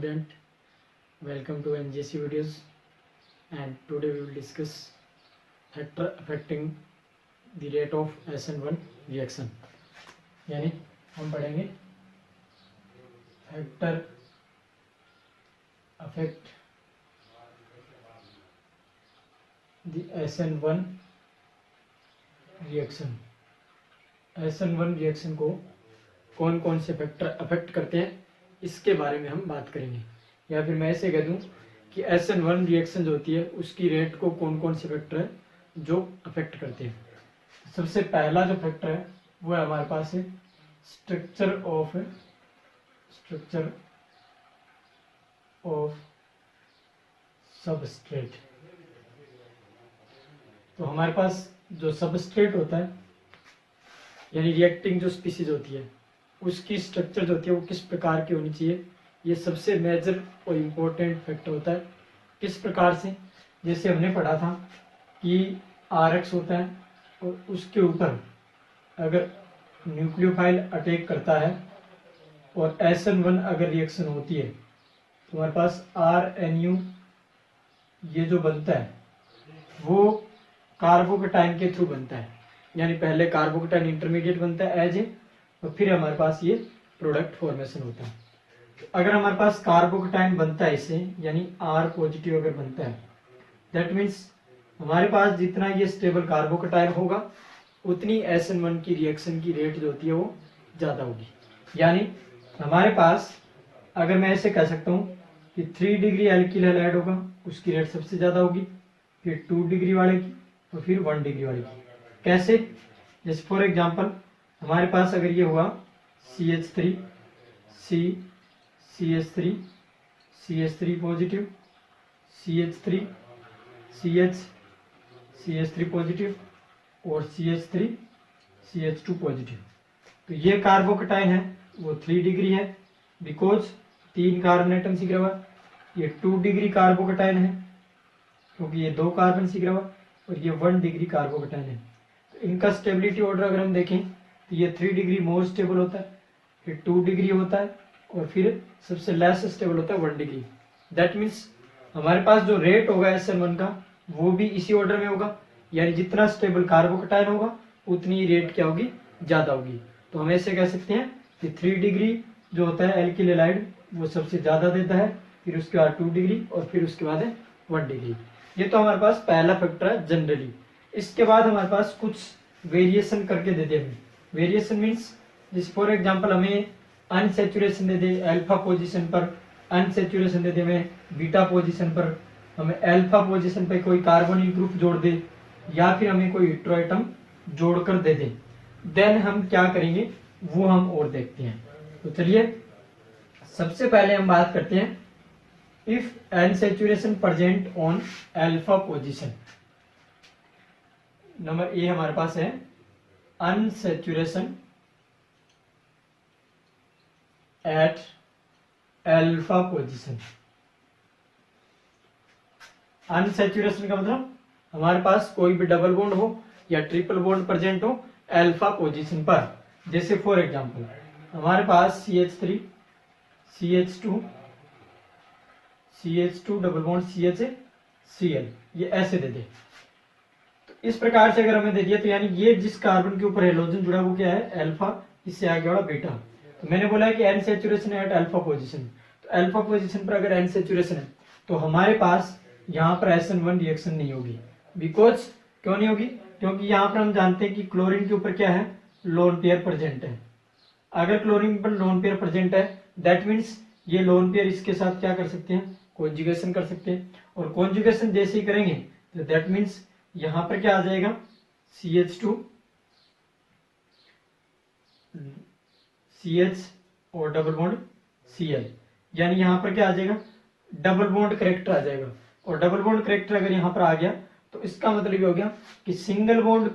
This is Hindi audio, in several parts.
student, welcome to NGC videos, and today we will discuss factor affecting the rate of SN1 reaction. यानी हम पढ़ेंगे factor affect the SN1 reaction. SN1 reaction को कौन कौन से फैक्टर अफेक्ट करते हैं इसके बारे में हम बात करेंगे, या फिर मैं ऐसे कह दूं कि SN1 रिएक्शन जो होती है उसकी रेट को कौन कौन से फैक्टर है जो अफेक्ट करते हैं। सबसे पहला जो फैक्टर है वो है हमारे पास है स्ट्रक्चर ऑफ सबस्ट्रेट। तो हमारे पास जो सबस्ट्रेट होता है यानी रिएक्टिंग जो स्पीसीज होती है उसकी स्ट्रक्चर जो होती है वो किस प्रकार की होनी चाहिए, ये सबसे मेजर और इम्पोर्टेंट फैक्टर होता है। किस प्रकार से, जैसे हमने पढ़ा था कि RX होता है और उसके ऊपर अगर न्यूक्लियोफाइल अटैक करता है और SN1 अगर रिएक्शन होती है तो हमारे पास RNU ये जो बनता है वो कार्बोकेटाइन के थ्रू बनता है। यानी पहले कार्बोकेटाइन इंटरमीडिएट बनता है एज ए, और फिर हमारे पास ये प्रोडक्ट फॉर्मेशन होता है। तो अगर हमारे पास कार्बोकेटाइन बनता है इससे, यानी R पॉजिटिव अगर बनता है, दैट मीन्स हमारे पास जितना ये स्टेबल कार्बोकेटाइन होगा उतनी SN1 की रिएक्शन की रेट जो होती है वो ज़्यादा होगी। यानी हमारे पास अगर मैं ऐसे कह सकता हूँ कि 3 डिग्री एल्किल हैलाइड होगा उसकी रेट सबसे ज़्यादा होगी, फिर 2 डिग्री वाले की और फिर 1 डिग्री वाले की। कैसे, जैसे फॉर एग्जांपल हमारे पास अगर ये हुआ CH3 CH3 positive, CH3 CH3 positive और CH2 पॉजिटिव। तो ये कार्बोकेटाइन है वो 3 डिग्री है बिकॉज 3 कार्बन एटम से घिरा हुआ। ये 2 डिग्री कार्बोकेटाइन है क्योंकि ये 2 कार्बन से घिरा हुआ, और ये 1 डिग्री कार्बोकेटाइन है। तो इनका स्टेबिलिटी ऑर्डर अगर हम देखें तो ये 3 डिग्री मोर स्टेबल होता है, फिर 2 डिग्री होता है और फिर सबसे लेस स्टेबल होता है 1 डिग्री। दैट मीन्स हमारे पास जो रेट होगा SN1 का वो भी इसी ऑर्डर में होगा, यानी जितना स्टेबल कार्बोकेटाइन होगा उतनी रेट क्या होगी, ज़्यादा होगी। तो हम ऐसे कह सकते हैं कि 3 डिग्री जो होता है एल्किल हैलाइड वो सबसे ज़्यादा देता है, फिर उसके बाद 2 डिग्री और फिर उसके बाद है 1 डिग्री। ये तो हमारे पास पहला फैक्टर है जनरली। इसके बाद हमारे पास कुछ वेरिएशन करके देते हैं। वेरिएशन मीन्स जैसे फॉर एग्जांपल हमें अनसेचुरेशन दे दे अल्फा पोजीशन पर, अनसेचुरेशन दे दे हमें बीटा पोजीशन पर, हमें अल्फा पोजीशन पर कोई कार्बोनिल ग्रुप जोड़ दे या फिर हमें कोई हेटेरो एटम जोड़कर दे दे, देन हम क्या करेंगे वो हम और देखते हैं। तो चलिए सबसे पहले हम बात करते हैं if unsaturation present on alpha position. Number A हमारे पास है unsaturation at alpha position. Unsaturation का मतलब हमारे पास कोई भी डबल बॉन्ड हो या ट्रिपल बॉन्ड प्रेजेंट हो अल्फा पोजीशन पर। जैसे फॉर एग्जांपल हमारे पास CH3 CH2 double bond CHCl ये ऐसे दे दे। तो इस प्रकार से अगर हमें दे दिया तो यानी ये जिस कार्बन के ऊपर हेलोजन जुड़ा वो क्या है अल्फा, इससे आगे वाला बीटा। तो मैंने बोला है कि अनसेचुरेशन एट अल्फा पोजीशन, तो अल्फा पोजीशन पर अगर अनसेचुरेशन है तो हमारे पास यहाँ पर SN1 रिएक्शन नहीं होगी। बिकॉज क्यों नहीं होगी, क्योंकि यहाँ पर हम जानते हैं कि क्लोरीन के ऊपर क्या है लोन पेयर प्रेजेंट है। अगर क्लोरीन पर लोन पेयर प्रेजेंट है दैट मीन्स ये लोन पेयर इसके साथ क्या कर सकते हैं, कॉन्जुगेशन कर सकते हैं, और कॉन्जुगेशन जैसे ही करेंगे तो दैट मीन्स यहाँ पर क्या आ जाएगा CH2 CH और डबल बॉन्ड Cl, यानी यहाँ पर क्या आ जाएगा डबल बॉन्ड करेक्टर आ जाएगा। और डबल बॉन्ड करेक्टर अगर यहाँ पर आ गया तो इसका मतलब ये हो गया कि सिंगल बॉन्ड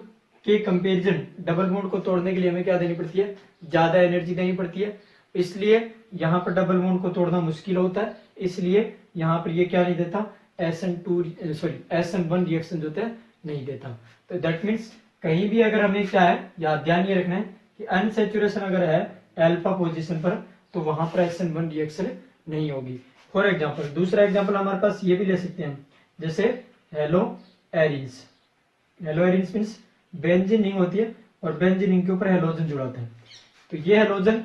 के कंपैरिजन डबल बॉन्ड को तोड़ने के लिए हमें क्या देनी पड़ती है, ज्यादा एनर्जी देनी पड़ती है। इसलिए यहाँ पर डबल बॉन्ड को तोड़ना मुश्किल होता है, इसलिए यहाँ पर ये क्या नहीं देता SN1 रिएक्शन जो होता है नहीं देता। तो दैट मीन्स कहीं भी अगर हमें क्या है याद ध्यान ये रखना है कि अनसेचुरेशन अगर है अल्फा पोजीशन पर तो वहां पर SN1 रिएक्शन नहीं होगी। फॉर एग्जाम्पल दूसरा एग्जाम्पल हमारे पास ये भी ले सकते हैं हम, जैसे hello arenes. Hello arenes means benzene ring होती है और बेंजीन रिंग के ऊपर हेलोजन जुड़ा होता है। तो ये हेलोजन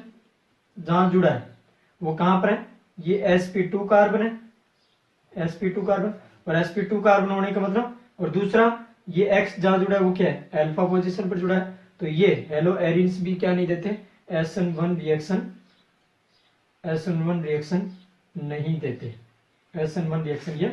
जहां जुड़ा है वो कहां पर है, ये sp2 कार्बन है, sp2 कार्बन, और sp2 कार्बन होने का मतलब, और दूसरा ये X जहां जुड़ा है वो क्या है, अल्फा पोजीशन पर जुड़ा है। तो ये हेलो एरिन्स भी क्या नहीं देते, SN1 रिएक्शन, SN1 रिएक्शन नहीं देते, SN1 रिएक्शन ये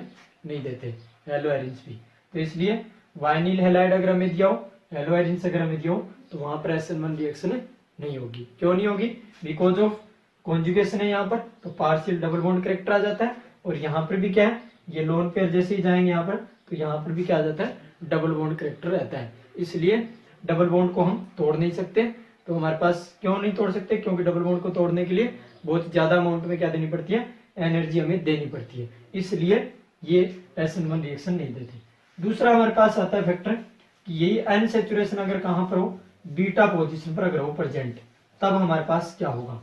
नहीं देते हेलो एरिन्स भी। तो इसलिए वाइनिल हैलाइड अगर हमें दिया हो, हेलो एरिन्स अगर हमें दिया हो, तो वहां पर SN1 रिएक्शन नहीं होगी। क्यों नहीं होगी, बिकॉज ऑफ कॉन्जुगेशन है यहाँ पर, तो पार्शियल डबल बॉन्ड करेक्टर आ जाता है। और यहाँ पर भी क्या है, ये लोन पेयर जैसे ही जाएंगे यहाँ पर, तो यहाँ पर भी क्या आ जाता है, डबल बॉन्ड करेक्टर रहता है। इसलिए डबल बॉन्ड को हम तोड़ नहीं सकते। तो हमारे पास क्यों नहीं तोड़ सकते, क्योंकि डबल बॉन्ड को तोड़ने के लिए बहुत ज्यादा अमाउंट में क्या देनी पड़ती है, एनर्जी हमें देनी पड़ती है। इसलिए ये SN1 रिएक्शन नहीं देती। दूसरा हमारे पास आता है फैक्टर कि यही अनसैचुरेशन अगर कहां पर हो, बीटा पोजीशन पर अगर हो प्रेजेंट, तब हमारे पास क्या होगा।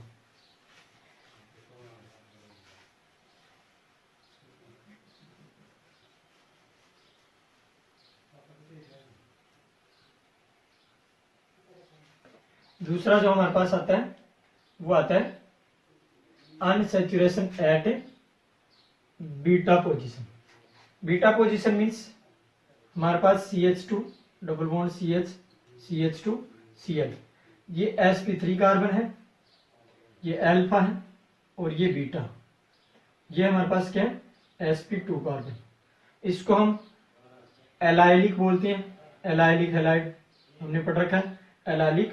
दूसरा जो हमारे पास आता है वो आता है unsaturation at beta position. Beta position means हमारे पास CH2 double bond CH, CH2 Cl, ये sp3 कार्बन है, ये अल्फा है और ये बीटा, ये हमारे पास क्या है, sp2 कार्बन। इसको हम एलाइलिक बोलते हैं, एलाइलिक हैलाइड हमने पढ़ रखा है, एलाइलिक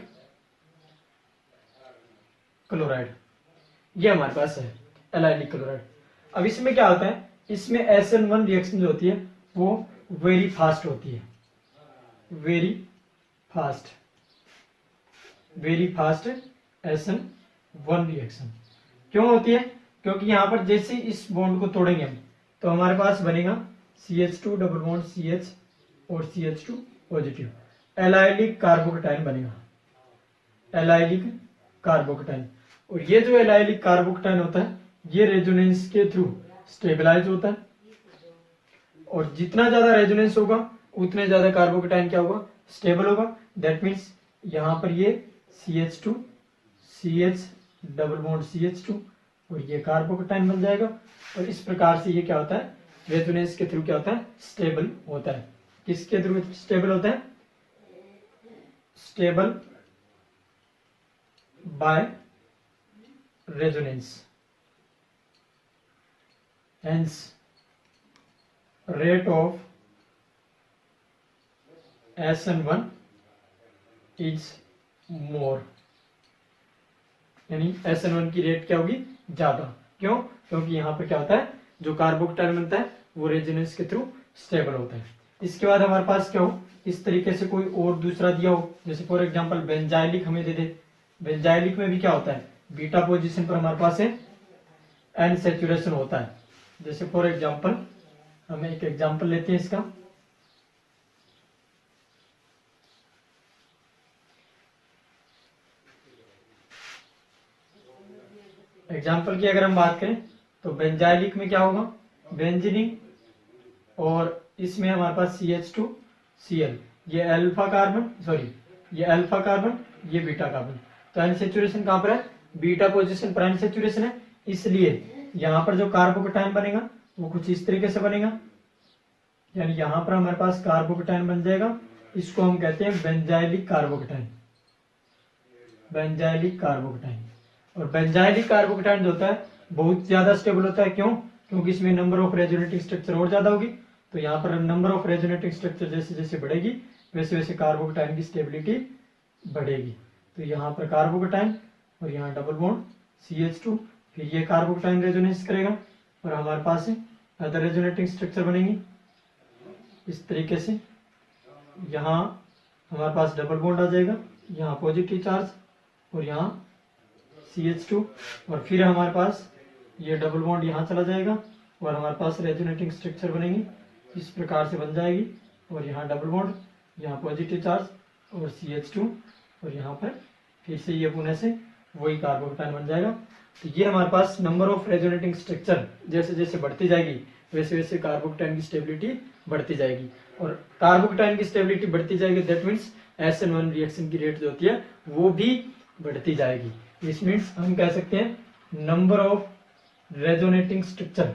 क्लोराइड, ये हमारे पास है एलाइलिक क्लोराइड। अब इसमें क्या होता है, इसमें SN1 रिएक्शन जो होती है वो वेरी फास्ट होती है, very fast, very fast SN1 reaction. क्यों होती है, क्योंकि यहां पर जैसे इस बॉन्ड को तोड़ेंगे हम, तो हमारे पास बनेगा CH2 डबल बॉन्ड CH और CH2 पॉजिटिव, एलाइलिक कार्बोकेटाइन बनेगा, एलाइलिक कार्बोकेटाइन। और ये जो एलाइलिक कार्बोकेटाइन होता है ये रेजोनेंस के थ्रू स्टेबलाइज होता है, और जितना ज्यादा रेजोनेंस होगा उतने ज्यादा कार्बोकेटाइन क्या होगा, स्टेबल होगा। दैट मीन्स यहाँ पर ये CH2 CH double bond CH2 और ये कार्बोकेटाइन बन जाएगा, और इस प्रकार से ये क्या होता है, रेजोनेंस के थ्रू क्या होता है, स्टेबल होता है। किसके थ्रू स्टेबल होता है, stable by resonance, hence rate of SN1 is more, यानी SN1 की रेट क्या होगी, ज्यादा। क्यों, क्योंकि यहाँ पर क्या होता है, जो कार्बोकेटाइन बनता है वो रेजोनेंस के थ्रू स्टेबल होता है। इसके बाद हमारे पास क्या हो, इस तरीके से कोई और दूसरा दिया हो, जैसे फॉर एग्जांपल बेंजाइलिक हमें दे दे। बेंजाइलिक में भी क्या होता है, बीटा पोजीशन पर हमारे पास है एन सैचुरेशन होता है। जैसे फॉर एग्जांपल हम एक एग्जांपल लेते हैं इसका, एग्जांपल की अगर हम बात करें तो बेंजाइलिक में क्या होगा, बेंजीनिंग, और इसमें हमारे पास CH2Cl, ये अल्फा कार्बन, सॉरी ये अल्फा कार्बन, ये बीटा कार्बन। तो एन सैचुरेशन कहां पर है, बीटा पोजीशन पर एन सैचुरेशन है, इसलिए यहां पर जो कार्बोकेटाइन बनेगा वो कुछ इस तरीके से बनेगा, यानी यहां पर हमारे पास कार्बोकेटाइन बन जाएगा, इसको हम कहते हैं बेंजाइलिक कार्बोकेटाइन, बेंजाइलिक कार्बोकेटाइन। और बेंजाइलिक कार्बोकेटाइन जो होता है बहुत ज्यादा स्टेबल होता है। क्यों, क्योंकि इसमें नंबर ऑफ रेजोनेटिंग स्ट्रक्चर और ज्यादा होगी, तो यहाँ पर नंबर ऑफ रेजोनेटिंग स्ट्रक्चर जैसे जैसे बढ़ेगी वैसे वैसे कार्बोकेटाइन की स्टेबिलिटी बढ़ेगी। तो यहाँ पर कार्बोकेटाइन और यहाँ डबल बॉन्ड CH2, फिर ये कार्बोकेटाइन रेजोनेंस करेगा और हमारे पास अदर रेजोनेटिंग स्ट्रक्चर बनेगी इस तरीके से। यहाँ हमारे पास डबल बॉन्ड आ जाएगा, यहाँ पॉजिटिव चार्ज और यहाँ CH2, और फिर हमारे पास ये डबल बॉन्ड यहाँ चला जाएगा और हमारे पास रेजोनेटिंग स्ट्रक्चर बनेगी इस प्रकार से बन जाएगी, और यहाँ डबल बॉन्ड, यहाँ पॉजिटिव चार्ज और CH2, और यहाँ पर फिर से ये पुनः से वही कार्बोकेटाइन बन जाएगा। तो ये हमारे पास नंबर ऑफ रेजोनेटिंग स्ट्रक्चर जैसे जैसे बढ़ती जाएगी वैसे वैसे कार्बोकेटाइन की स्टेबिलिटी बढ़ती जाएगी, और कार्बोकेटाइन की स्टेबिलिटी बढ़ती जाएगी, दैट मीन्स SN1 रिएक्शन की रेट जो होती है वो भी बढ़ती जाएगी। दिस मीन्स हम कह सकते हैं number of resonating structure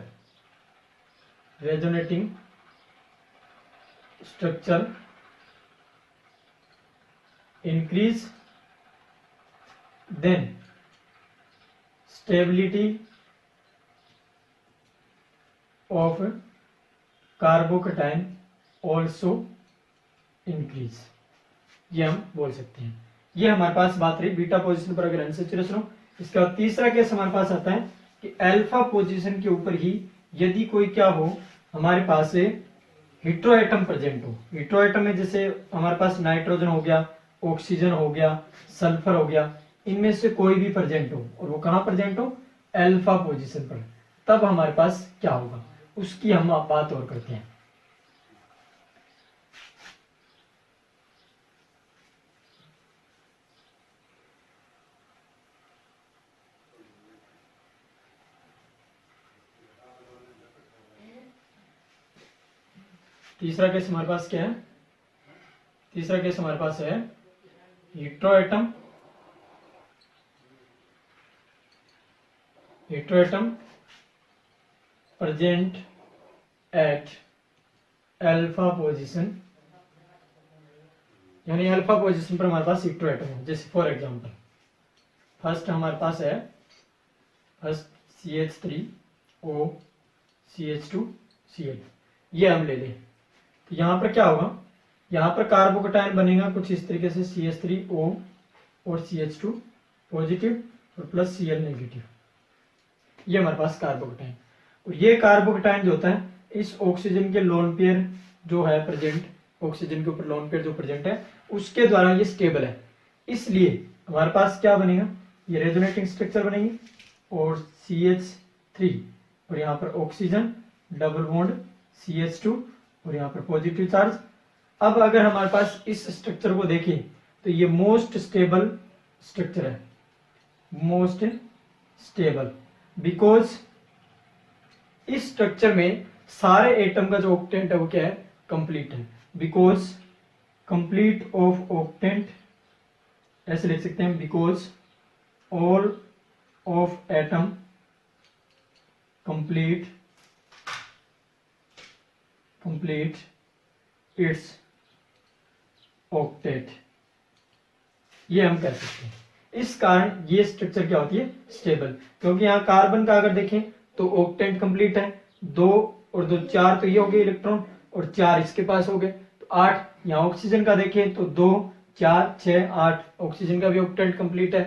increase, then stability of carbocation also increase, ये हम बोल सकते हैं। ये हमारे पास बात रही बीटा पोजीशन पर अगर अनसैचुरेशन हो। इसके बाद तीसरा केस हमारे पास आता है कि अल्फा पोजीशन के ऊपर ही यदि कोई क्या हो, हमारे पास हेट्रोएटम प्रेजेंट हो। हेट्रोएटम में जैसे हमारे पास नाइट्रोजन हो गया, ऑक्सीजन हो गया, सल्फर हो गया, इनमें से कोई भी प्रेजेंट हो और वो कहां प्रेजेंट हो, अल्फा पोजीशन पर, तब हमारे पास क्या होगा उसकी हम बात और करते हैं। तीसरा केस हमारे पास क्या है, तीसरा केस हमारे पास है heteroatom present at alpha position, यानी अल्फा पोजीशन पर हमारे पास हेट्रोएटम है। जैसे फॉर एग्जांपल फर्स्ट हमारे पास है फर्स्ट CH3O CH2Cl, ये हम ले लें। तो यहां पर क्या होगा, यहां पर कार्बोकेटाइन बनेगा कुछ इस तरीके से CH3O और CH2 पॉजिटिव और प्लस Cl नेगेटिव, ये हमारे पास कार्बोकेटाइन। और ये कार्बोकेटाइन जो होता है इस ऑक्सीजन के लोन पेयर जो है प्रेजेंट, ऑक्सीजन के ऊपर लोन पेयर जो प्रेजेंट है उसके द्वारा ये स्टेबल है, इसलिए हमारे पास क्या बनेगा, ये रेजोनेटिंग स्ट्रक्चर बनेगी और CH3 और यहाँ पर ऑक्सीजन डबल बॉन्ड CH2 और यहाँ पर पॉजिटिव चार्ज। अब अगर हमारे पास इस स्ट्रक्चर को देखें तो ये मोस्ट स्टेबल स्ट्रक्चर है, मोस्ट स्टेबल, बिकॉज इस स्ट्रक्चर में सारे एटम का जो ऑक्टेंट है वो क्या है, कंप्लीट है, बिकॉज कंप्लीट ऑफ ऑक्टेंट, ऐसे लिख सकते हैं because all of atom complete it's octet, ये हम कह सकते हैं। इस कारण ये स्ट्रक्चर क्या होती है, स्टेबल, क्योंकि यहाँ कार्बन का अगर देखें तो ऑक्टेंट कंप्लीट है, 2 और 2 4, तो ये हो गए इलेक्ट्रॉन और 4 इसके पास हो गए तो 8। यहाँ ऑक्सीजन का देखें तो 2 4 6 8, ऑक्सीजन का भी ऑक्टेंट कंप्लीट है,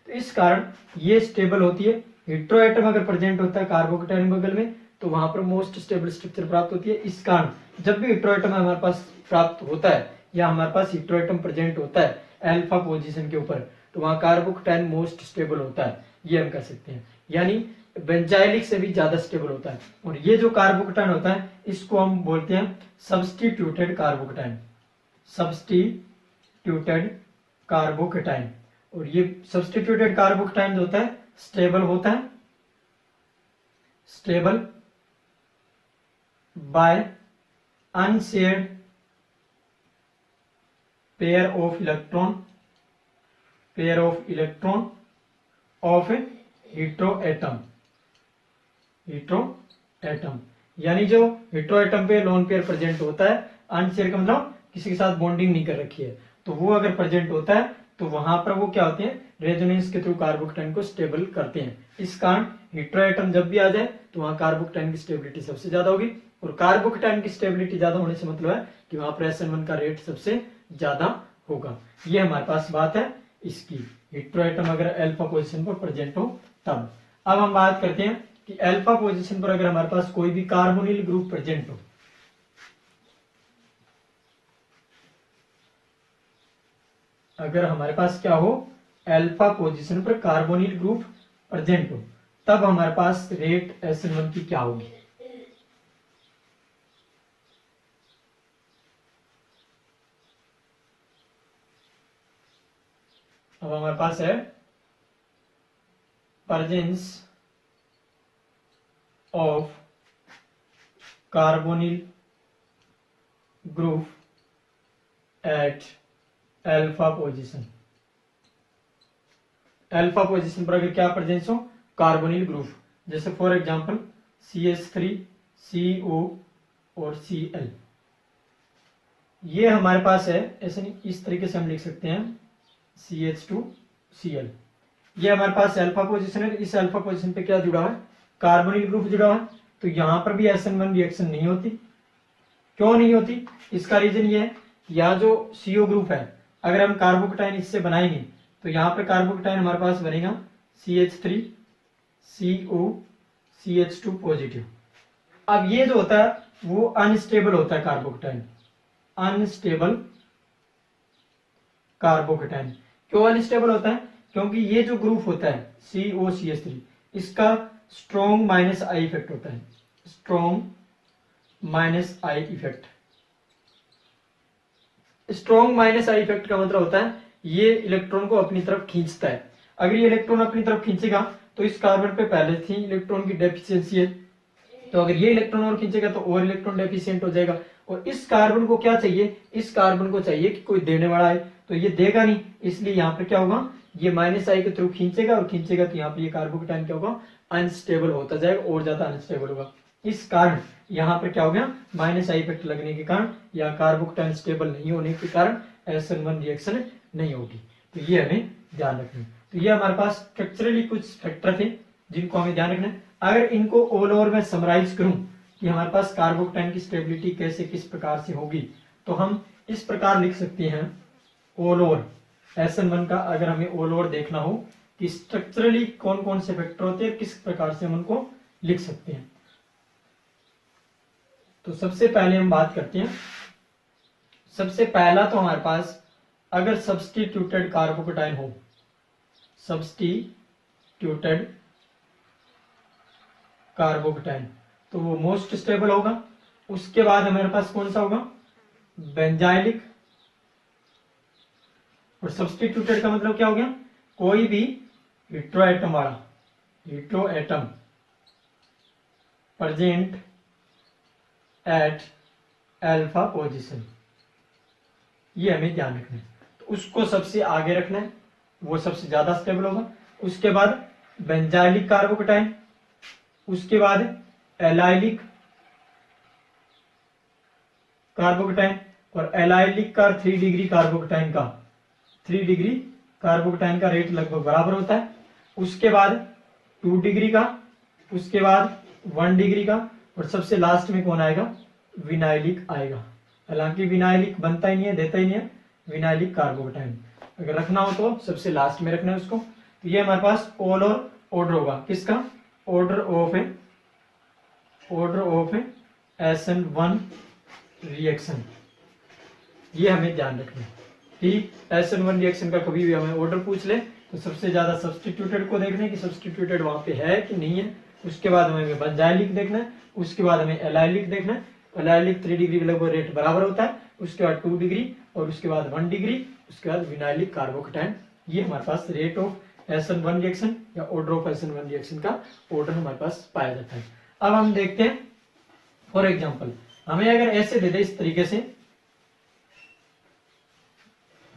तो इस कारण ये स्टेबल होती है। हेट्रोएटम अगर प्रेजेंट होता है कार्बोकेटाइन बगल में तो वहां पर मोस्ट स्टेबल स्ट्रक्चर प्राप्त होती है। इस कारण जब भी हेट्रोएटम हमारे पास प्राप्त होता है या हमारे पास हेट्रोएटम प्रेजेंट होता है अल्फा पोजीशन के ऊपर, तो वहां कार्बोकेटाइन मोस्ट स्टेबल होता है, ये हम कह सकते हैं, यानी बेंजाइलिक से भी ज्यादा स्टेबल होता है। और ये जो कार्बोकेटाइन होता है इसको हम बोलते हैं सब्स्टिट्यूटेड कार्बोकेटाइन, सब्स्टिट्यूटेड कार्बोकेटाइन। और ये सब्स्टिट्यूटेड कार्बोकेटाइन जो होता है स्टेबल होता है, stable by unshared pair of electron of heteroatom, यानी जो हेट्रोएटम पे लोन पेयर प्रेजेंट होता है, अनशेयर का मतलब किसी के साथ बॉन्डिंग नहीं कर रखी है, तो वो अगर प्रेजेंट होता है तो वहां पर वो क्या होते हैं, रेजोनेंस के थ्रू कार्बोकेटाइन को स्टेबल करते हैं। इस कारण हेट्रोएटम जब भी आ जाए तो वहां कार्बोकेटाइन की स्टेबिलिटी सबसे ज्यादा होगी, और कार्बोकेटाइन की स्टेबिलिटी ज्यादा होने से मतलब है कि वहां पर SN1 का रेट सबसे ज्यादा होगा। ये हमारे पास बात है इसकी, हेट्रोएटम अगर अल्फा पोजीशन पर प्रेजेंट हो तब। अब हम बात करते हैं कि अल्फा पोजीशन पर अगर हमारे पास कोई भी कार्बोनिल ग्रुप प्रेजेंट हो, अगर हमारे पास क्या हो, अल्फा पोजीशन पर कार्बोनिल ग्रुप प्रेजेंट हो, तब हमारे पास रेट SN1 की क्या होगी। अब हमारे पास है presence of carbonyl group at alpha position. Alpha position पर अगर क्या प्रेजेंस हो, कार्बोनिल ग्रुप, जैसे फॉर एग्जांपल CH3, CO और Cl, ये हमारे पास है। ऐसे नहीं, इस तरीके से हम लिख सकते हैं CH2Cl। ये हमारे पास अल्फा पोजीशन है। इस अल्फा पोजीशन पे क्या जुड़ा है, कार्बोनिल ग्रुप जुड़ा हुआ है। तो यहां पर भी SN1 रिएक्शन नहीं होती। क्यों नहीं होती, इसका रीजन ये है, यहाँ जो CO ग्रुप है, अगर हम कार्बोकेटाइन इससे बनाएंगे तो यहाँ पे कार्बोकेटाइन हमारे पास बनेगा CH3, CO, CH2 पॉजिटिव। अब ये जो होता है वो अनस्टेबल होता है कार्बोकेटाइन, अनस्टेबल कार्बोकेटाइन। क्यों अनस्टेबल होता है, क्योंकि ये जो ग्रुप होता है COCH3, इसका स्ट्रॉन्ग माइनस आई इफेक्ट होता है, strong minus I effect. Strong minus I effect का मतलब होता है ये इलेक्ट्रॉन को अपनी तरफ खींचता है। अगर ये इलेक्ट्रॉन अपनी तरफ खींचेगा तो इस कार्बन पे पहले थी इलेक्ट्रॉन की डेफिशिएंसी है, तो अगर ये इलेक्ट्रॉन और खींचेगा तो और इलेक्ट्रॉन डेफिशिएंट हो जाएगा। और इस कार्बन को क्या चाहिए, इस कार्बन को चाहिए कि कोई देने वाला है, तो ये देगा नहीं, इसलिए यहाँ पे क्या होगा, ये माइनस आई के थ्रू खींचेगा और खींचेगा तो यहाँ पे ये कार्बोकेटाइन क्या होगा, अनस्टेबल होता जाएगा और ज्यादा अनस्टेबल होगा। इस कारण यहाँ पे क्या हो गया, माइनस आई इफेक्ट लगने के कारण या कार्बोकेटाइन स्टेबल नहीं होने के कारण SN1 रिएक्शन नहीं होगी। तो ये हमें ध्यान रखना है। तो ये हमारे पास स्ट्रक्चरली कुछ फैक्टर थे जिनको हमें ध्यान रखना है। अगर इनको ऑल ओवर में समराइज करूं कि हमारे पास कार्बोकेटाइन की स्टेबिलिटी कैसे किस प्रकार से होगी, तो हम इस प्रकार लिख सकते हैं ऑल ओवर SN1 का। अगर हमें ऑल ओवर देखना हो कि स्ट्रक्चरली कौन कौन से फैक्टर होते हैं, किस प्रकार से हम उनको लिख सकते हैं, तो सबसे पहले हम बात करते हैं। सबसे पहला तो हमारे पास अगर सब्स्टिट्यूटेड कार्बोकेटाइन हो, सब्स्टिट्यूटेड कार्बोकेटाइन, तो वो मोस्ट स्टेबल होगा। उसके बाद हमारे पास कौन सा होगा, बेंजाइलिक। और सब्स्टिट्यूटेड का मतलब क्या हो गया, कोई भी हेटेरो एटम वाला, hetero atom present at alpha position, ये हमें ध्यान रखना है। तो उसको सबसे आगे रखना है, वो सबसे ज्यादा स्टेबल होगा। उसके बाद बेंजाइलिक कार्बोकेटाइन, उसके बाद एलाइलिक कार्बोकेटाइन, और एलाइलिक का 3 डिग्री कार्बोकेटाइन का 3 डिग्री कार्बोकेटाइन का रेट लगभग बराबर होता है। उसके बाद 2 डिग्री का, उसके बाद 1 डिग्री का, और सबसे लास्ट में कौन आएगा, विनाइलिक आएगा। हालांकि विनाइलिक बनता ही नहीं है, देता ही नहीं है, विनाइलिक कार्बोकेटाइन अगर रखना हो तो सबसे लास्ट में रखना है उसको। तो ये हमारे पास ऑल और ऑर्डर होगा, किसका, ऑर्डर ऑफ SN1 रिएक्शन, ये हमें ध्यान रखना है। ठीक, SN1 रिएक्शन का कभी भी हमें ऑर्डर पूछ ले तो सबसे ज्यादा सब्स्टिट्यूटेड को देखना है कि सब्स्टिट्यूटेड वहां पे है कि नहीं है। उसके बाद हमें बेंजाइलिक देखना है, उसके बाद हमें एलाइलिक देखना है। एलाइलिक 3 डिग्री के लगभग रेट बराबर होता है, उसके बाद 2 डिग्री, और उसके बाद 1 डिग्री, उसके बाद विनाइलिक कार्बोकेटाइन। ये हमारे पास रेट ऑफ SN1 रिएक्शन या ऑर्डर ऑफ SN1 रिएक्शन का ऑर्डर हमारे पास पाया जाता है। अब हम देखते हैं, फॉर एग्जाम्पल हमें अगर ऐसे दे दे, इस तरीके से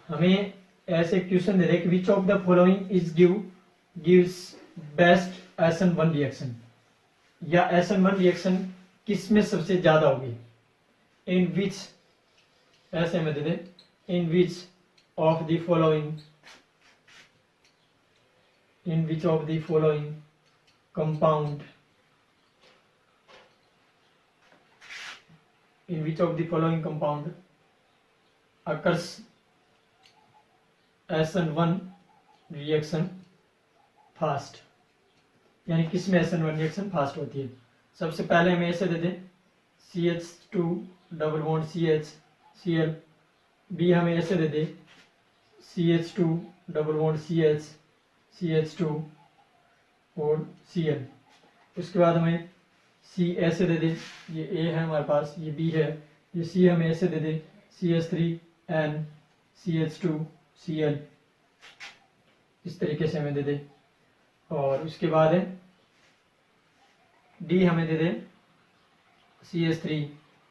हमें ऐसे क्वेश्चन दे दे कि विच of the following is gives best SN1 reaction, या SN1 रिएक्शन किस में सबसे ज्यादा होगी, इन विच, ऐसे में दे दे, in which of the following, in which of the following compound, in which of the following compound occurs SN1 reaction fast, यानी किसमें SN1 रिएक्शन फास्ट होती है। सबसे पहले हमें ऐसे दे दें CH2 double bond CH Cl, B हमें ऐसे दे दे CH2 double bond CH CH2 और Cl। उसके बाद हमें C ऐसे दे दे, ये A है हमारे पास, ये B है, ये C हमें ऐसे दे दे CH3N CH2 Cl, इस तरीके से हमें दे दे। और उसके बाद है डी हमें दे दे CH3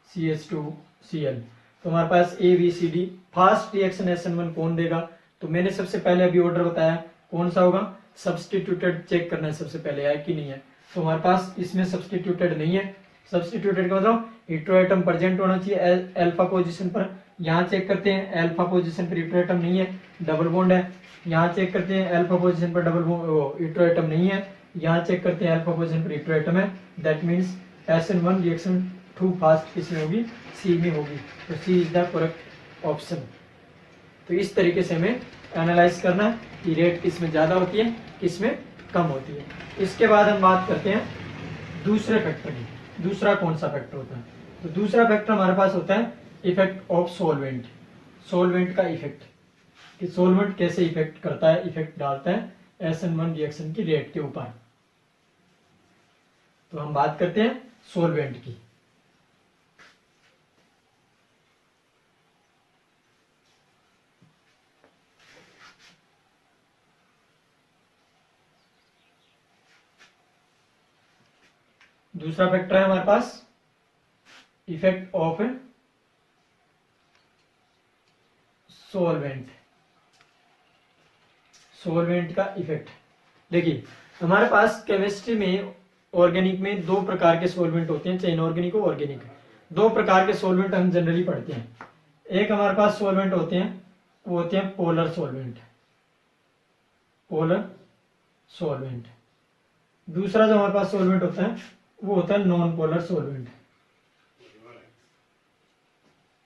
CH2 Cl। तो हमारे पास ABCD फास्ट रिएक्शन SN1 कौन देगा? तो मैंने सबसे पहले अभी ऑर्डर बताया कौन सा होगा, सब्सटीट्यूटेड चेक करना है सबसे पहले है कि नहीं है। तो हमारे पास इसमें सब्सटीट्यूटेड नहीं है। सब्सटीट्यूटेड का मतलब हेटेरोएटम प्रेजेंट होना चाहिए अल्फा पोजीशन पर। यहाँ चेक करते हैं अल्फा पोजीशन पर हेटेरोएटम नहीं है, डबल बॉन्ड है। यहाँ चेक करते हैं अल्फा पोजीशन पर डबल हेटेरोएटम नहीं है। यहाँ चेक करते हैं अल्फा पोजीशन पर हेटेरोएटम है। That means SN1 reaction to fast किसमें होगी? सी में होगी। तो C is the correct option. तो इस तरीके से हमें एनालाइज करना है कि रेट किसमें ज़्यादा होती है किसमें कम होती है। इसके बाद हम बात करते हैं दूसरे फैक्टर की। दूसरा कौन सा फैक्टर होता है? तो दूसरा फैक्टर हमारे पास होता है इफेक्ट ऑफ सोलवेंट। सोलवेंट का इफेक्ट कि सोलवेंट कैसे इफेक्ट करता है, इफेक्ट डालता है SN1 रिएक्शन की रेट के ऊपर। तो हम बात करते हैं सोलवेंट की। दूसरा फैक्टर है हमारे पास इफेक्ट ऑफ सोलवेंट। सोलवेंट का इफेक्ट देखिए हमारे पास केमिस्ट्री में ऑर्गेनिक में दो प्रकार के सोलवेंट होते हैं, चाहे इनऑर्गेनिक हो ऑर्गेनिक। दो प्रकार के सोलवेंट हम जनरली पढ़ते हैं। एक हमारे पास सोलवेंट होते हैं वो होते हैं पोलर सोलवेंट, पोलर सोलवेंट। दूसरा जो हमारे पास सोलवेंट होता है वो होता है non polar solvent,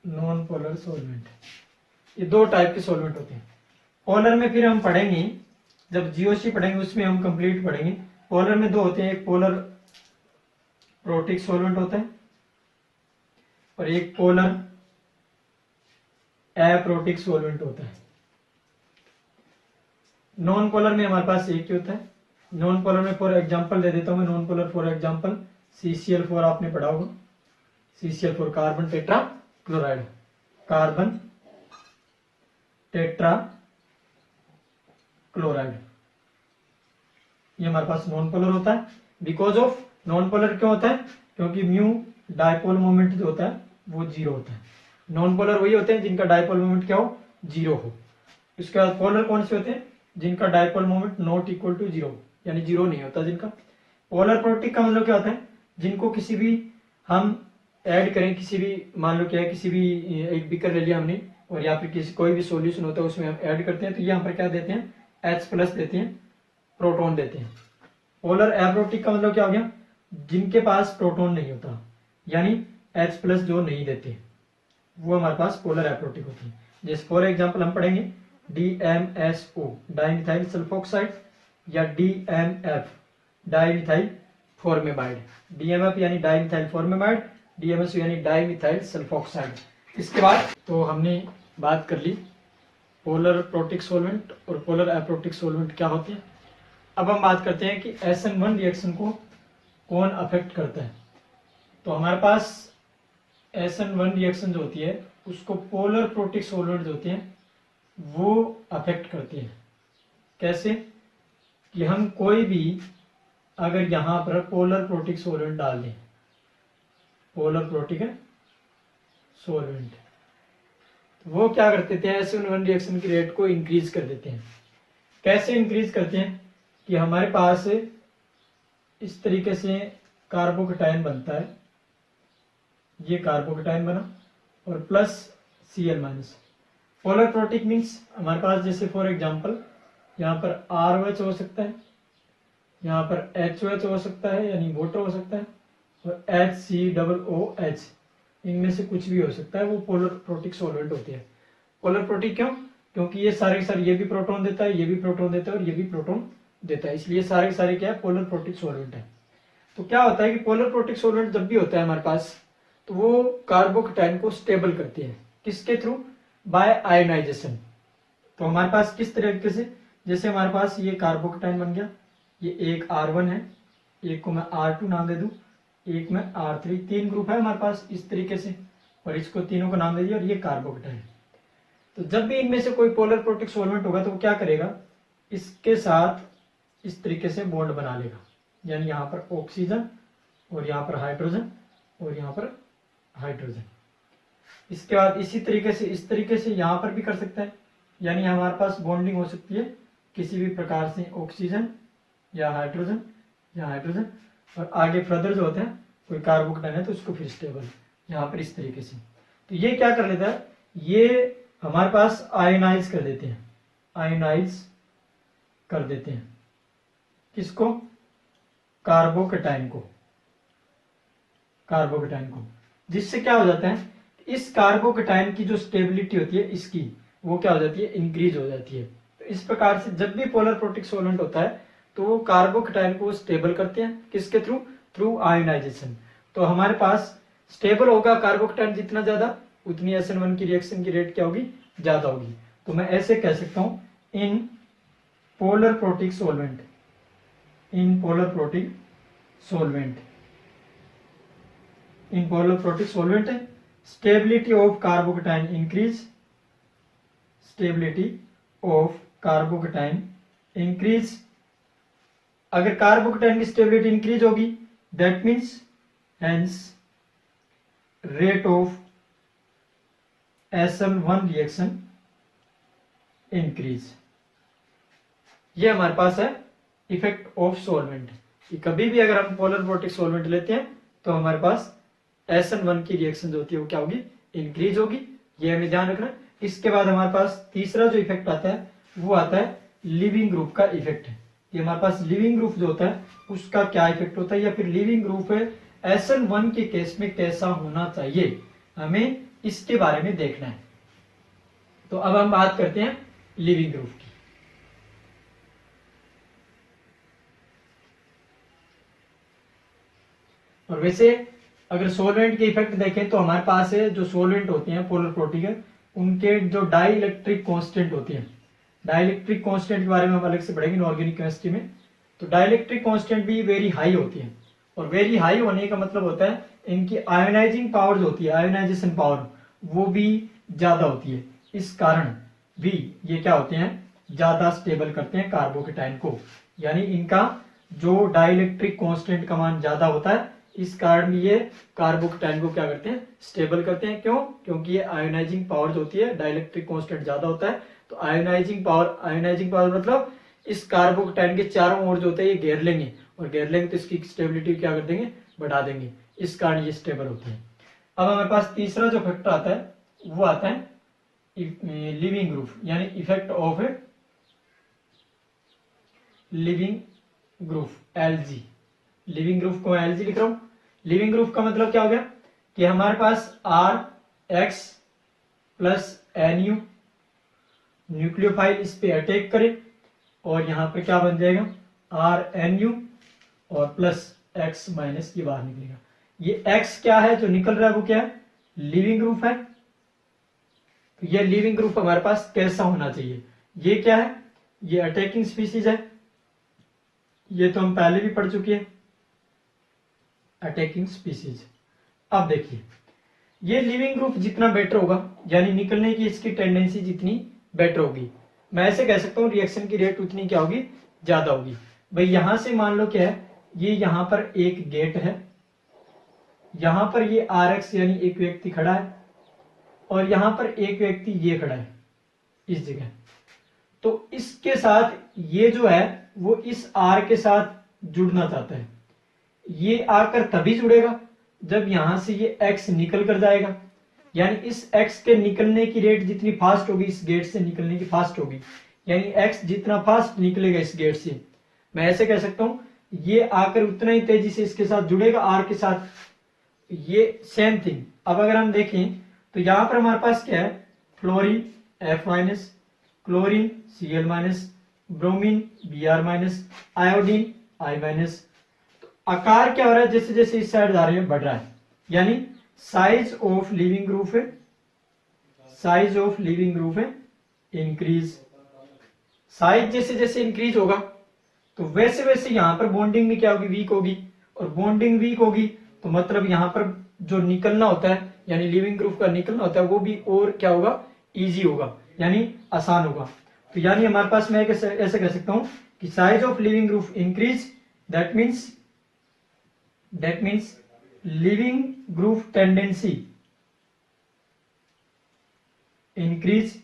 non polar solvent. ये दो टाइप के सोलवेंट होते हैं। पोलर में फिर हम पढ़ेंगे, जब जीओसी पढ़ेंगे उसमें हम कंप्लीट पढ़ेंगे। पोलर में दो होते हैं, एक पोलर प्रोटिक सोलवेंट होता है और एक पोलर एप्रोटिक सोलवेंट होता है। नॉन पोलर में हमारे पास एक ही होता है। नॉन पोलर में फॉर एग्जांपल दे देता हूं मैं। Non polar for example CCl4 आपने पढ़ा होगा। CCl4 carbon tetra chloride, carbon tetra chloride. ये हमारे पास नॉन पोलर होता है। बिकॉज ऑफ नॉन पोलर क्यों होता है? क्योंकि म्यू डायपोल मोमेंट जो होता है वो जीरो होता है। नॉन पोलर वही होते हैं जिनका डायपोल मोमेंट क्या हो? जीरो हो। इसके बाद पोलर कौन से होते हैं? जिनका dipole moment not equal to zero, यानी जीरो नहीं होता जिनका। पोलर प्रोटिक का मतलब क्या होता है? जिनको किसी भी हम ऐड करें, किसी भी मान लो क्या है, किसी भी एक बीकर ले लिया हमने और या फिर किसी कोई भी सॉल्यूशन होता है उसमें हम ऐड करते हैं तो यहाँ पर क्या देते हैं? H+ देते हैं, प्रोटॉन देते हैं। पोलर एप्रोटिक का मतलब क्या हो गया? जिनके पास प्रोटॉन नहीं होता, यानी H+ जो नहीं देते वो हमारे पास पोलर एप्रोटिक होती है। जैसे फॉर एग्जांपल हम पढ़ेंगे DMSO डाइमिथाइल सल्फोक्साइड या DMF डाइमिथाइल फॉर्मेमाइड। DMF यानी डाइमिथाइल फॉर्मेमाइड, DMSO यानी डाइमिथाइल सल्फोक्साइड। इसके बाद तो हमने बात कर ली पोलर प्रोटिक सोलवेंट और पोलर एप्रोटिक सोलवेंट क्या होते हैं। अब हम बात करते हैं कि SN1 रिएक्शन को कौन अफेक्ट करता है। तो हमारे पास SN1 रिएक्शन जो होती है उसको पोलर प्रोटिक सोलवेंट जो होते हैं वो अफेक्ट करती है। कैसे? कि हम कोई भी अगर यहाँ पर पोलर प्रोटिक सोलवेंट डाल दें, पोलर प्रोटिक सोलवेंट, वो क्या कर देते हैं? SN1 रिएक्शन की रेट को इंक्रीज कर देते हैं। कैसे इंक्रीज करते हैं? कि हमारे पास इस तरीके से कार्बोकेटायन बनता है, ये कार्बोकेटायन बना और plus Cl-। Polar protic means हमारे पास जैसे फॉर एग्जांपल यहाँ पर ROH हो सकता है, यहाँ पर HOH हो सकता है यानी वाटर हो सकता है, और HCOOH, इनमें से कुछ भी हो सकता है, वो पोलर प्रोटिक सॉल्वेंट होती है। पोलर प्रोटिक क्यों? क्योंकि ये सारे सारे ये भी प्रोटॉन देता है, ये भी प्रोटॉन देता है और ये भी प्रोटॉन देता है, इसलिए सारे सारे क्या है? पोलर प्रोटिक सॉल्वेंट है। तो क्या होता है कि पोलर प्रोटिक सॉल्वेंट जब भी होता है हमारे पास तो वो कार्बोकेटायन को स्टेबल करती है। किसके थ्रू? Bye ionisation. तो हमारे पास किस तरीके से? जैसे हमारे पास ये कार्बोकेटायन बन गया, ये एक R1 है, एक को मैं R2 नाम दे दूं, एक में R3, 3 ग्रुप है हमारे पास इस तरीके से, और इसको तीनों को नाम दे दिया और ये कार्बोकेटायन। तो जब भी इनमें से कोई पोलर प्रोटिक सॉल्वेंट होगा तो वो क्या करेगा? इसके साथ इस तरीके से बॉन्ड बना लेगा, यानी यहाँ पर ऑक्सीजन और यहाँ पर हाइड्रोजन और यहाँ पर हाइड्रोजन। इसके बाद इसी तरीके से इस तरीके से यहाँ पर भी कर सकते हैं, यानी हमारे पास बॉन्डिंग हो सकती है किसी भी प्रकार से ऑक्सीजन या हाइड्रोजन और आगे फर्दर जो होते हैं कोई कार्बोकेटाइन है तो उसको फिर स्टेबल यहाँ पर इस तरीके से। तो ये क्या कर लेता है, ये हमारे पास आयोनाइज कर देते हैं, आयोनाइज कर देते हैं किसको, कार्बोकेटाइन को, जिससे क्या हो जाता है, इस कार्बोकेटाइन की जो स्टेबिलिटी होती है इसकी वो क्या हो जाती है, इंक्रीज हो जाती है। तो इस प्रकार से जब भी पोलर प्रोटिक सोलेंट होता है तो वो कार्बोकेटाइन को स्टेबल करते हैं किसके थ्रू, थ्रू आयोनाइजेशन। तो हमारे पास स्टेबल होगा कार्बोकेटाइन जितना ज्यादा उतनी SN1 की रिएक्शन की रेट क्या होगी, ज्यादा होगी। तो मैं ऐसे कह सकता हूं, in polar protic solvent, in polar protic solvent stability of carbocation increase, अगर कार्बोकेटाइन की स्टेबिलिटी इंक्रीज होगी that means hence rate of SN1 reaction increase. ये हमारे पास है इफेक्ट ऑफ सॉल्वेंट। कभी भी अगर हम पोलर प्रोटिक सॉल्वेंट लेते हैं तो हमारे पास SN1 की रिएक्शन जो होती है वो क्या होगी, इंक्रीज होगी, ये हमें ध्यान रखना। इसके बाद हमारे पास तीसरा जो इफेक्ट आता है वो आता है लिविंग ग्रुप का इफेक्ट। ये हमारे पास लिविंग ग्रुप जो होता है उसका क्या इफेक्ट होता है, या फिर लिविंग ग्रुप SN1 के केस में कैसा होना चाहिए, हमें इसके बारे में देखना है। तो अब हम बात करते हैं लिविंग ग्रुप की। और वैसे अगर सोलवेंट के इफेक्ट देखें तो हमारे पास है जो सोलवेंट होते हैं पोलर प्रोटिक उनके जो डाई इलेक्ट्रिक कॉन्स्टेंट होती है, डाई इलेक्ट्रिक कॉन्स्टेंट के बारे में हम अलग से पढ़ेंगे ऑर्गेनिक केमिस्ट्री में। तो डाई इलेक्ट्रिक कॉन्स्टेंट भी वेरी हाई होती है, और वेरी हाई होने का मतलब होता है इनकी आयोनाइजिंग पावर जो होती है, आयोनाइजेशन पावर वो भी ज्यादा होती है। इस कारण भी ये क्या होते हैं, ज्यादा स्टेबल करते हैं कार्बोकेटाइन को, यानी इनका जो डाई इलेक्ट्रिक कॉन्स्टेंट का मान ज्यादा होता है इस कारण ये कार्बोकेटाइन को क्या करते हैं, स्टेबल करते हैं। क्यों, क्योंकि ये आयोनाइजिंग पावर जो होती है, डाइलेक्ट्रिक कांस्टेंट ज्यादा होता है, तो आयोनाइजिंग पावर मतलब इस कार्बोकेटाइन के चारों ओर जो होते हैं ये घेर लेंगे, और घेर लेंगे तो इसकी स्टेबिलिटी क्या कर देंगे, बढ़ा देंगे, इस कारण ये स्टेबल होते हैं। अब हमारे पास तीसरा जो फैक्टर आता है वो आता है लिविंग ग्रुप, यानी effect of leaving group, LG. Leaving group को एलजी लिख रहा हूं। लिविंग ग्रुप का मतलब क्या हो गया कि हमारे पास RX प्लस NU न्यूक्लियोफाइल इस पे अटैक करे, और यहां पे क्या बन जाएगा RNU और प्लस X माइनस ये बाहर निकलेगा। ये X क्या है जो निकल रहा है वो क्या है, लिविंग ग्रुप है। तो ये लिविंग ग्रुप हमारे पास कैसा होना चाहिए, ये क्या है, ये अटैकिंग स्पीसीज है, ये तो हम पहले भी पढ़ चुके हैं, अटैकिंग स्पीसीज। अब देखिए ये लिविंग ग्रुप जितना बेटर होगा, यानी निकलने की इसकी टेंडेंसी जितनी बेटर होगी, मैं ऐसे कह सकता हूं रिएक्शन की रेट उतनी क्या होगी, ज्यादा होगी। भाई यहां से मान लो क्या है, ये यहां पर एक गेट है, यहां पर ये RX यानी एक व्यक्ति खड़ा है, और यहां पर एक व्यक्ति ये खड़ा है इस जगह। तो इसके साथ ये जो है वो इस R के साथ जुड़ना चाहता है, ये आकर तभी जुड़ेगा जब यहां से ये X निकल कर जाएगा, यानी इस X के निकलने की रेट जितनी फास्ट होगी, इस गेट से निकलने की फास्ट होगी, यानी X जितना फास्ट निकलेगा इस गेट से, मैं ऐसे कह सकता हूं ये आकर उतना ही तेजी से इसके साथ जुड़ेगा R के साथ, ये सेम थिंग। अब अगर हम देखें तो यहां पर हमारे पास क्या है, fluorine F minus, chlorine Cl minus, bromine Br minus, iodine I minus. आकार क्या हो रहा है, जैसे जैसे इस साइड जा रहे हैं बढ़ रहा है, यानी साइज ऑफ लिविंग ग्रुप है, साइज ऑफ लिविंग ग्रुप है इंक्रीज। साइज जैसे जैसे इंक्रीज होगा तो वैसे वैसे यहां पर बॉन्डिंग भी क्या होगी, वीक होगी, और बॉन्डिंग वीक होगी तो मतलब यहां पर जो निकलना होता है, यानी लिविंग ग्रुप का निकलना होता है वो भी और क्या होगा, इजी होगा, यानी आसान होगा। तो यानी हमारे पास मैं ऐसे कह सकता हूं कि size of leaving group increase, that means leaving group tendency increase,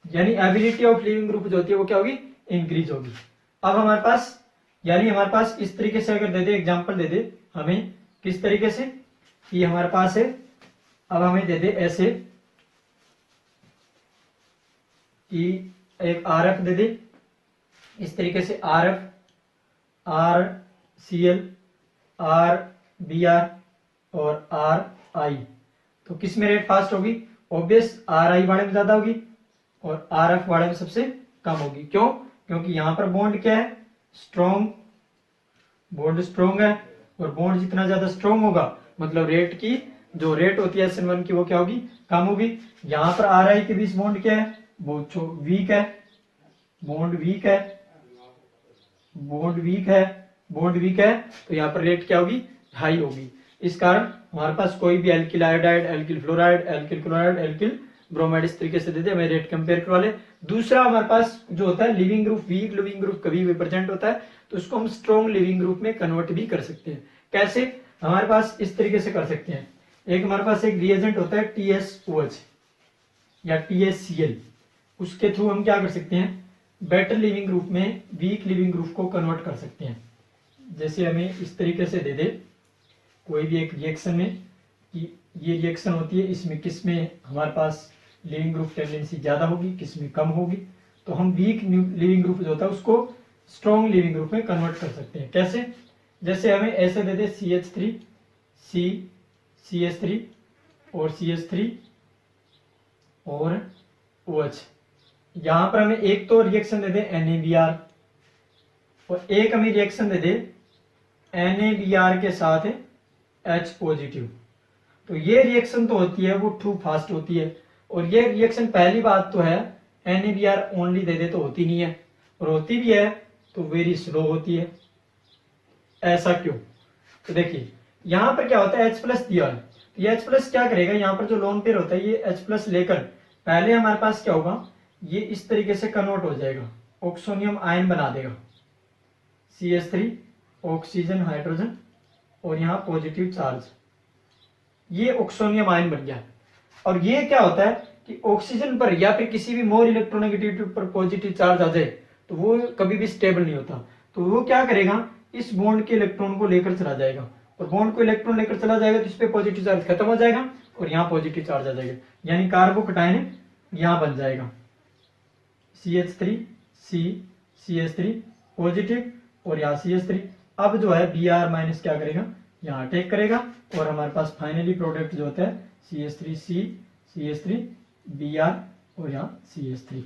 यानी एबिलिटी ऑफ लिविंग ग्रुप जो होती है वो क्या होगी, इंक्रीज होगी। अब हमारे पास यानी हमारे पास इस तरीके से अगर दे दे, एग्जांपल दे दे हमें किस तरीके से कि हमारे पास है, अब हमें दे दे ऐसे कि एक आरएफ दे दे इस तरीके से, RF, R C L, R B R और आर आई, तो किस में रेट फास्ट होगी, ऑब्वियस आर आई वाले में ज्यादा होगी और आर एफ वाले में सबसे कम होगी। क्यों, क्योंकि यहां पर बॉन्ड क्या है, स्ट्रॉन्ग, बॉन्ड स्ट्रॉन्ग है और बॉन्ड जितना ज्यादा स्ट्रॉन्ग होगा मतलब रेट की जो रेट होती है SN1 की वो क्या होगी, कम होगी। यहां पर आर आई के बीच बॉन्ड क्या है, वो वीक है, बॉन्ड वीक है, बॉन्ड वीक है, बॉन्ड वीक है, तो यहाँ पर रेट क्या होगी, हाई होगी। इस कारण हमारे पास कोई भी alkyl iodide, alkyl fluoride, alkyl chloride, alkyl bromide इस तरीके से दे दे, हमें रेट कंपेयर करवा ले। दूसरा हमारे पास जो होता है leaving group, weak living group कभी भी प्रेजेंट होता है तो उसको हम स्ट्रॉन्ग लिविंग ग्रुप में कन्वर्ट भी कर सकते हैं। कैसे, हमारे पास इस तरीके से कर सकते हैं, एक हमारे पास एक रिएजेंट होता है TSOH या TSCl, उसके थ्रू हम क्या कर सकते हैं, बेटर लिविंग ग्रुप में वीक लिविंग ग्रुप को कन्वर्ट कर सकते हैं। जैसे हमें इस तरीके से दे दे कोई भी एक रिएक्शन में कि ये रिएक्शन होती है, इसमें किस में हमारे पास लिविंग ग्रुप टेंडेंसी ज्यादा होगी, किस में कम होगी, तो हम वीक लिविंग ग्रुप जो होता है उसको स्ट्रॉन्ग लिविंग ग्रुप में कन्वर्ट कर सकते हैं। कैसे, जैसे हमें ऐसे दे दे CH3 C CH3 और CH3 और OH, यहां पर हमें एक तो रिएक्शन दे दे NaBr और एक हमें रिएक्शन दे दे NaBr के साथ H पॉजिटिव, तो ये रिएक्शन तो होती है वो टू फास्ट होती है और ये रिएक्शन पहली बात तो है NaBr ओनली दे दे तो होती नहीं है और होती भी है तो वेरी स्लो होती है। ऐसा क्यों, तो देखिए यहां पर क्या होता है H प्लस दिया है, तो ये H प्लस क्या करेगा, यहाँ पर जो लोन पेयर होता है ये H प्लस लेकर पहले हमारे पास क्या होगा, ये इस तरीके से कन्वर्ट हो जाएगा, ऑक्सोनियम आयन बना देगा, CH3 ऑक्सीजन हाइड्रोजन और यहाँ पॉजिटिव चार्ज, ये ऑक्सोनियम आयन बन गया। और ये क्या होता है कि ऑक्सीजन पर या फिर किसी भी मोर इलेक्ट्रोनेगेटिविटी पर पॉजिटिव चार्ज आ जाए तो वो कभी भी स्टेबल नहीं होता, तो वो क्या करेगा, इस बॉन्ड के इलेक्ट्रॉन को लेकर चला जाएगा और बॉन्ड को इलेक्ट्रॉन लेकर चला जाएगा तो इस पे पॉजिटिव चार्ज खत्म हो जाएगा और यहाँ पॉजिटिव चार्ज आ जाएगा, यानी कार्बोकटायन यहाँ बन जाएगा CH3 C CH3 पॉजिटिव और यहाँ CH3। अब जो है Br माइनस क्या करेगा, यहाँ अटैक करेगा और हमारे पास फाइनली प्रोडक्ट जो होता है CH3C CH3 Br और यहाँ CH3,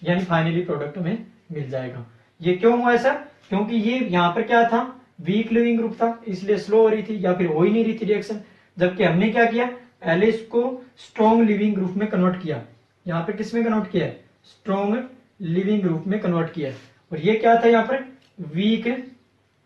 यानी फाइनली प्रोडक्ट हमें मिल जाएगा। ये क्यों हुआ ऐसा, क्योंकि ये यहाँ पर क्या था, वीक लिविंग ग्रुप था इसलिए स्लो हो रही थी या फिर हो ही नहीं रही थी रिएक्शन, जबकि हमने क्या किया, पहले इसको स्ट्रॉन्ग लिविंग ग्रुप में कन्वर्ट किया, यहाँ पे किस में कन्वर्ट किया है, स्ट्रॉन्ग लिविंग ग्रुप में कन्वर्ट किया है। और ये क्या था, यहाँ पर वीक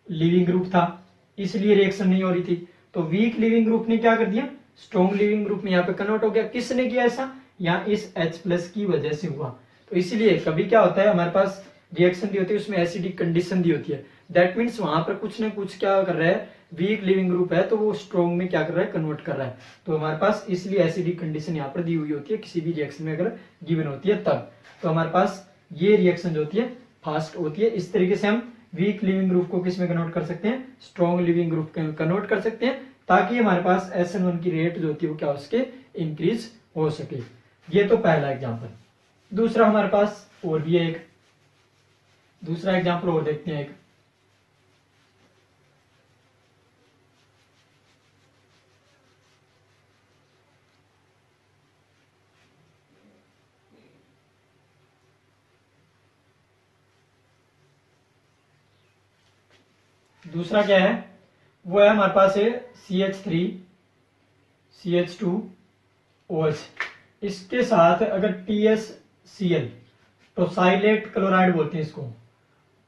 लिविंग ग्रुप था इसलिए रिएक्शन नहीं हो रही थी, तो वीक लिविंग ग्रुप ने क्या कर दिया, स्ट्रॉन्ग लिविंग ग्रुप में यहाँ पे कन्वर्ट हो गया। किसने किया ऐसा, यहाँ इस H प्लस की वजह से हुआ। तो इसलिए कभी क्या होता है, हमारे पास रिएक्शन दी होती है उसमें एसिडिक कंडीशन दी होती है, दैट मीन्स वहां पर कुछ ना कुछ क्या कर रहा है, वीक लिविंग ग्रुप है तो वो स्ट्रॉन्ग में क्या कर रहा है, कन्वर्ट कर रहा है। तो हमारे पास इसलिए एसिडिक कंडीशन यहाँ पर दी हुई होती है किसी भी रिएक्शन में अगर गिवन होती है तब, तो हमारे पास ये रिएक्शन जो होती है फास्ट होती है। इस तरीके से हम वीक लिविंग ग्रुप को किस में कन्वर्ट कर सकते हैं, स्ट्रॉन्ग लिविंग ग्रुप कन्वर्ट कर सकते हैं, ताकि हमारे पास SN1 की रेट जो होती है वो क्या हो सके, इंक्रीज हो सके। ये तो पहला एग्जाम्पल। दूसरा हमारे पास और भी है एक, दूसरा एग्जाम्पल और देखते हैं एक, दूसरा क्या है, वो है हमारे पास है CH3 CH2OH, इसके साथ अगर TSCl, टोसाइलेट क्लोराइड बोलते हैं इसको,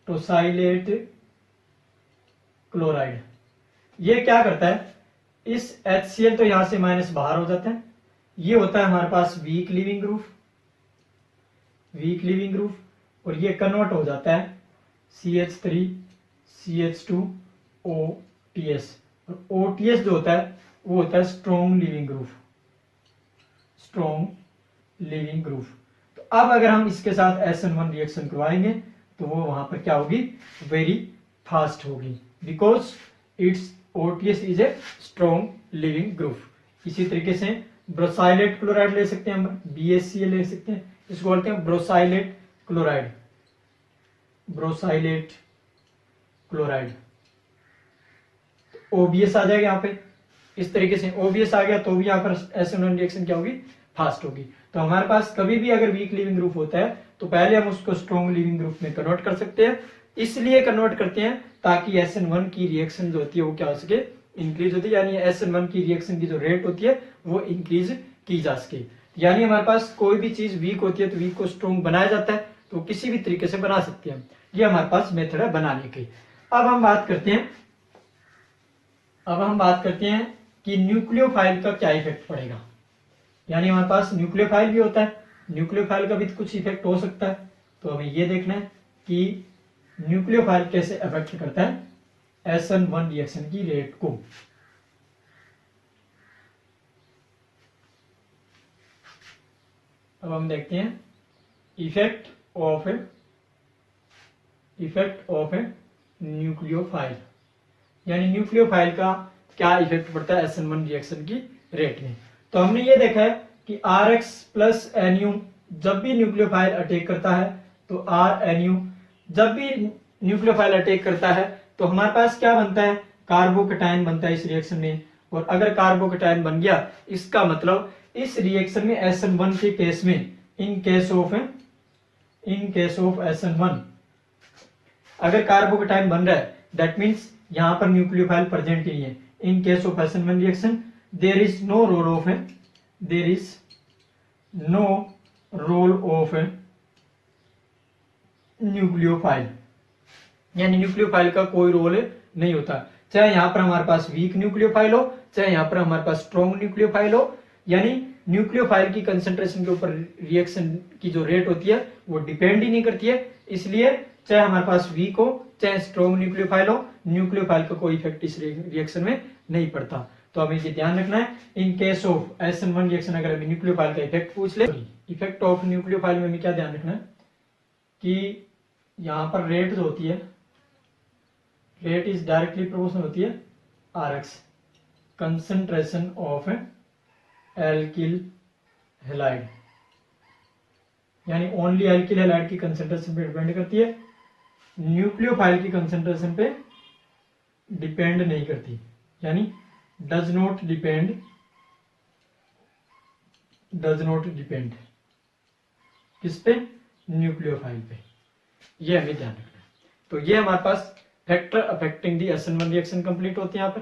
टोसाइलेट क्लोराइड, ये क्या करता है, इस HCl तो यहां से माइनस बाहर हो जाता है, ये होता है हमारे पास weak living group, weak living group, और ये कन्वर्ट हो जाता है CH3 CH2 OTS। और OTS जो होता है वो होता है strong leaving group, strong leaving group. तो अब अगर हम इसके साथ SN1 रिएक्शन करवाएंगे तो वो वहां पर क्या होगी, वेरी फास्ट होगी, because it's OTS is a strong leaving group. इसी तरीके से ब्रोसाइलेट क्लोराइड ले सकते हैं हम, BaCl ले सकते हैं, इसको बोलते हैं ब्रोसाइलेट क्लोराइड, ब्रोसाइलेट क्लोराइड। OBS आ जाएगा यहाँ पे, इस तरीके से OBS आ गया तो भी यहाँ पर SN1 रिएक्शन क्या होगी, फास्ट होगी। तो हमारे पास कभी भी अगर वीक लिविंग ग्रुप होता है तो पहले हम उसको स्ट्रॉन्ग लिविंग ग्रुप में कन्वर्ट कर सकते हैं। इसलिए कन्वर्ट करते हैं ताकि SN1 की रिएक्शन जो होती है वो क्या हो सके, इंक्रीज होती है, यानी SN1 की रिएक्शन की जो रेट होती है वो इंक्रीज की जा सके। यानी हमारे पास कोई भी चीज वीक होती है तो वीक को स्ट्रॉन्ग बनाया जाता है, तो किसी भी तरीके से बना सकते हैं। ये हमारे पास मेथड है बनाने की। अब हम बात करते हैं कि न्यूक्लियोफाइल का क्या इफेक्ट पड़ेगा। यानी हमारे पास न्यूक्लियोफाइल भी होता है, न्यूक्लियोफाइल का भी कुछ इफेक्ट हो सकता है। तो हमें ये देखना है कि न्यूक्लियोफाइल कैसे अफेक्ट करता है SN1 रिएक्शन की रेट को। अब हम देखते हैं इफेक्ट ऑफ ए न्यूक्लियोफाइल, यानी न्यूक्लियोफाइल का क्या इफेक्ट पड़ता है SN1 रिएक्शन की रेट में। तो हमने ये देखा है कि RX प्लस NU जब भी न्यूक्लियोफाइल अटैक करता है, तो RNU जब भी न्यूक्लियोफाइल अटैक करता है तो हमारे पास क्या बनता है, कार्बोकैटायन बनता है इस रिएक्शन में। और अगर कार्बोकैटायन बन गया, इसका मतलब इस रिएक्शन में SN1 के केस में, इन केस ऑफ SN1 अगर कार्बोकैटायन बन रहा है, दैट मीन्स यहां पर न्यूक्लियोफाइल प्रेजेंट ही नहीं है। In case of SN1 reaction there is no role of a nucleophile, यानी न्यूक्लियोफाइल का कोई रोल नहीं होता, चाहे यहां पर हमारे पास वीक न्यूक्लियोफाइल हो, चाहे यहां पर हमारे पास स्ट्रॉन्ग न्यूक्लियोफाइल हो। यानी न्यूक्लियोफाइल की कंसंट्रेशन के ऊपर रिएक्शन की जो रेट होती है वो डिपेंड ही नहीं करती है। इसलिए चाहे हमारे पास वीक हो चाहे स्ट्रॉन्ग न्यूक्लियोफाइल हो, न्यूक्लियोफाइल का कोई इफेक्ट इस रिएक्शन में नहीं पड़ता। तो हमें ये ध्यान रखना है, in case of SN1 reaction अगर हमें न्यूक्लियोफाइल का इफेक्ट पूछ ले, इफेक्ट ऑफ न्यूक्लियोफाइल में हमें क्या ध्यान रखना है कि यहां पर रेट जो होती है, रेट इज डायरेक्टली प्रोपोर्शनल होती है RX, concentration of alkyl halide, यानी ओनली एल्किल हैलाइड की कंसंट्रेशन पे डिपेंड करती है, न्यूक्लियोफाइल की कंसंट्रेशन पे डिपेंड नहीं करती, यानी डज नॉट डिपेंड किस पे, न्यूक्लियोफाइल पे। ये हमें ध्यान रखना है। तो ये हमारे पास फैक्टर अफेक्टिंग दी SN1 रिएक्शन कंप्लीट होते हैं यहाँ पर।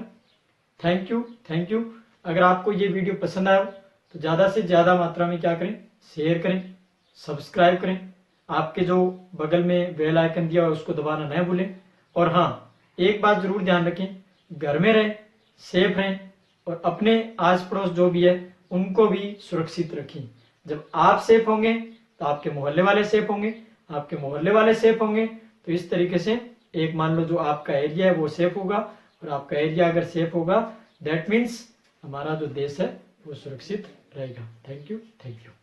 Thank you. अगर आपको ये वीडियो पसंद आया तो ज्यादा से ज्यादा मात्रा में क्या करें, शेयर करें, सब्सक्राइब करें, आपके जो बगल में बेल आइकन दिया है उसको दबाना न भूलें। और हाँ, एक बात जरूर ध्यान रखें, घर में रहें, सेफ रहें और अपने आस पड़ोस जो भी है उनको भी सुरक्षित रखें। जब आप सेफ होंगे तो आपके मोहल्ले वाले सेफ होंगे, आपके मोहल्ले वाले सेफ होंगे तो इस तरीके से एक मान लो जो आपका एरिया है वो सेफ होगा, और आपका एरिया अगर सेफ होगा दैट मीन्स हमारा जो देश है वो सुरक्षित रहेगा। Thank you.